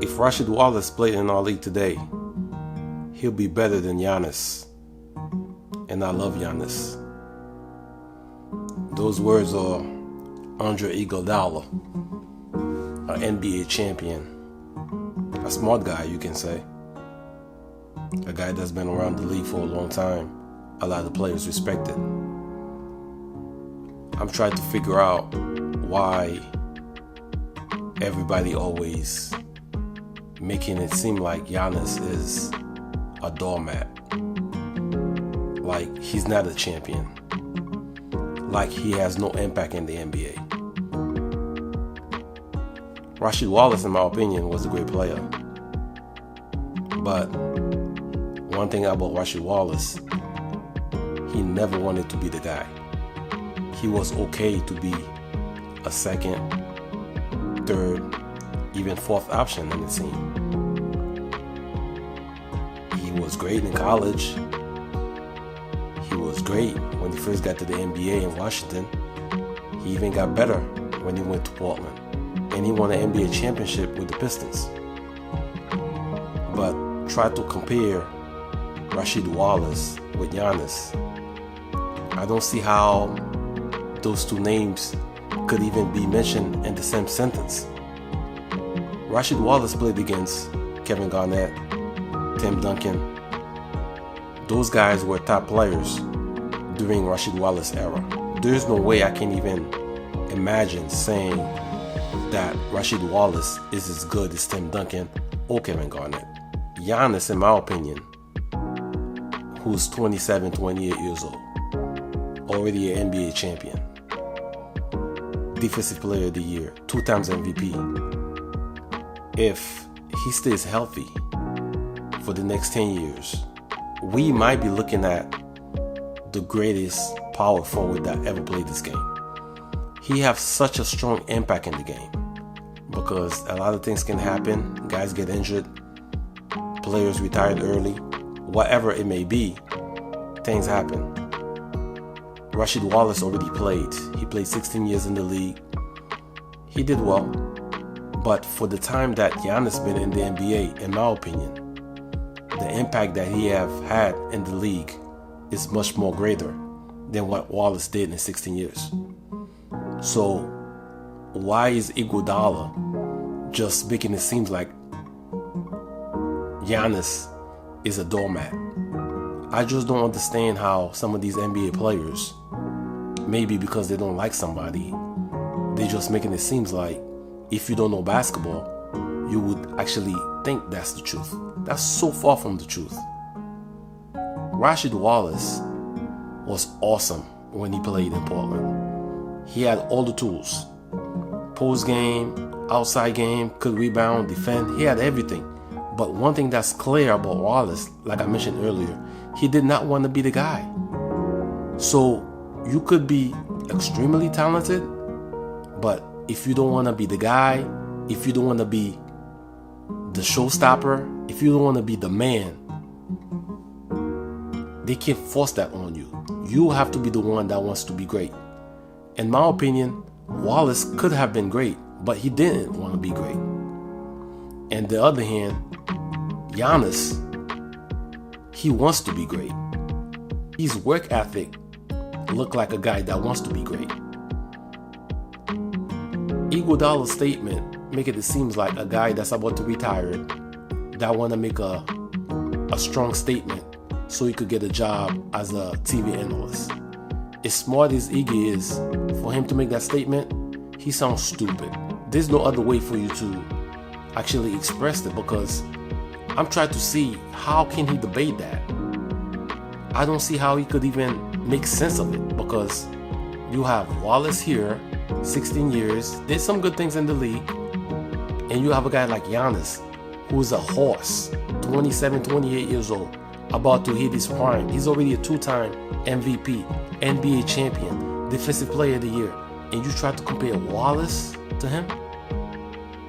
If Rasheed Wallace played in our league today, he'll be better than Giannis. And I love Giannis. Those words are Andre Iguaodala, an NBA champion. A smart guy, you can say. A guy that's been around the league for a long time. A lot of players respect it. I'm trying to figure out why everybody always making it seem like Giannis is a doormat. Like he's not a champion. Like he has no impact in the NBA. Rasheed Wallace, in my opinion, was a great player. But one thing about Rasheed Wallace, he never wanted to be the guy. He was okay to be a second, third, even fourth option in the team. He was great in college. He was great when he first got to the NBA in Washington. He even got better when he went to Portland. And he won an NBA championship with the Pistons. But try to compare Rasheed Wallace with Giannis. I don't see how those two names could even be mentioned in the same sentence. Rasheed Wallace played against Kevin Garnett, Tim Duncan. Those guys were top players during Rasheed Wallace's era. There's no way I can even imagine saying that Rasheed Wallace is as good as Tim Duncan or Kevin Garnett. Giannis, in my opinion, who's 27, 28 years old, already an NBA champion, Defensive Player of the Year, 2 times MVP. If he stays healthy for the next 10 years, we might be looking at the greatest power forward that ever played this game. He has such a strong impact in the game because a lot of things can happen. Guys get injured, players retired early, whatever it may be, things happen. Rasheed Wallace already played. He played 16 years in the league. He did well. But for the time that Giannis been in the NBA, in my opinion, the impact that he have had in the league is much more greater than what Wallace did in 16 years. So why is Iguodala just making it seem like Giannis is a doormat? I just don't understand how some of these NBA players, maybe because they don't like somebody, they just making it seem like if you don't know basketball, you would actually think that's the truth. That's so far from the truth. Rasheed Wallace was awesome when he played in Portland. He had all the tools. Post game, outside game, could rebound, defend. He had everything. But one thing that's clear about Wallace, like I mentioned earlier, he did not want to be the guy. So you could be extremely talented, but if you don't want to be the guy, if you don't want to be the showstopper, if you don't want to be the man, they can't force that on you. You have to be the one that wants to be great. In my opinion, Wallace could have been great, but he didn't want to be great. And the other hand, Giannis, he wants to be great. His work ethic looked like a guy that wants to be great. Iguodala's statement make it seem like a guy that's about to retire that want to make a strong statement so he could get a job as a TV analyst. As smart as Iggy is, for him to make that statement, he sounds stupid. There's no other way for you to actually express it, because I'm trying to see how can he debate that. I don't see how he could even make sense of it, because you have Wallace here, 16 years, did some good things in the league, and you have a guy like Giannis, who's a horse, 27, 28 years old, about to hit his prime. He's already a 2-time MVP, NBA champion, Defensive Player of the Year, and you try to compare Wallace to him?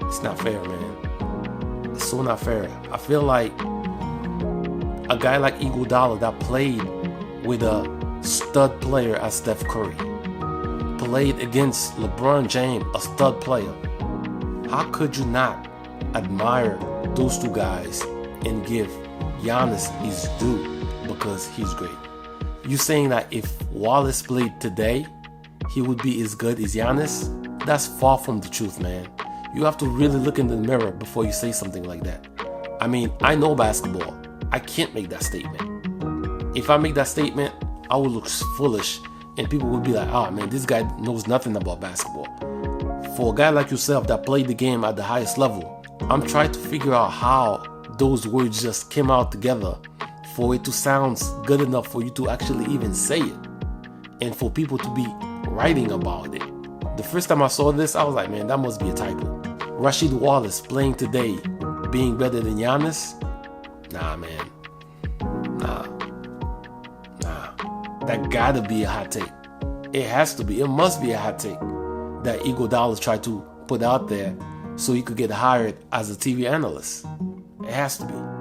It's not fair, man. It's so not fair. I feel like a guy like Iguodala that played with a stud player as Steph Curry, played against LeBron James, a stud player. How could you not admire those two guys and give Giannis his due because he's great. You saying that if Wallace played today, he would be as good as Giannis? That's far from the truth, man. You have to really look in the mirror before you say something like that. I mean, I know basketball. I can't make that statement. If I make that statement, I would look foolish and people would be like, oh man, this guy knows nothing about basketball. For a guy like yourself that played the game at the highest level, I'm trying to figure out how those words just came out together for it to sound good enough for you to actually even say it and for people to be writing about it. The first time I saw this, I was like, man, that must be a typo. Rasheed Wallace playing today being better than Giannis? Nah, man. Nah. That gotta be a hot take. It has to be. It must be a hot take that Iguaodala tried to put out there so he could get hired as a TV analyst. It has to be.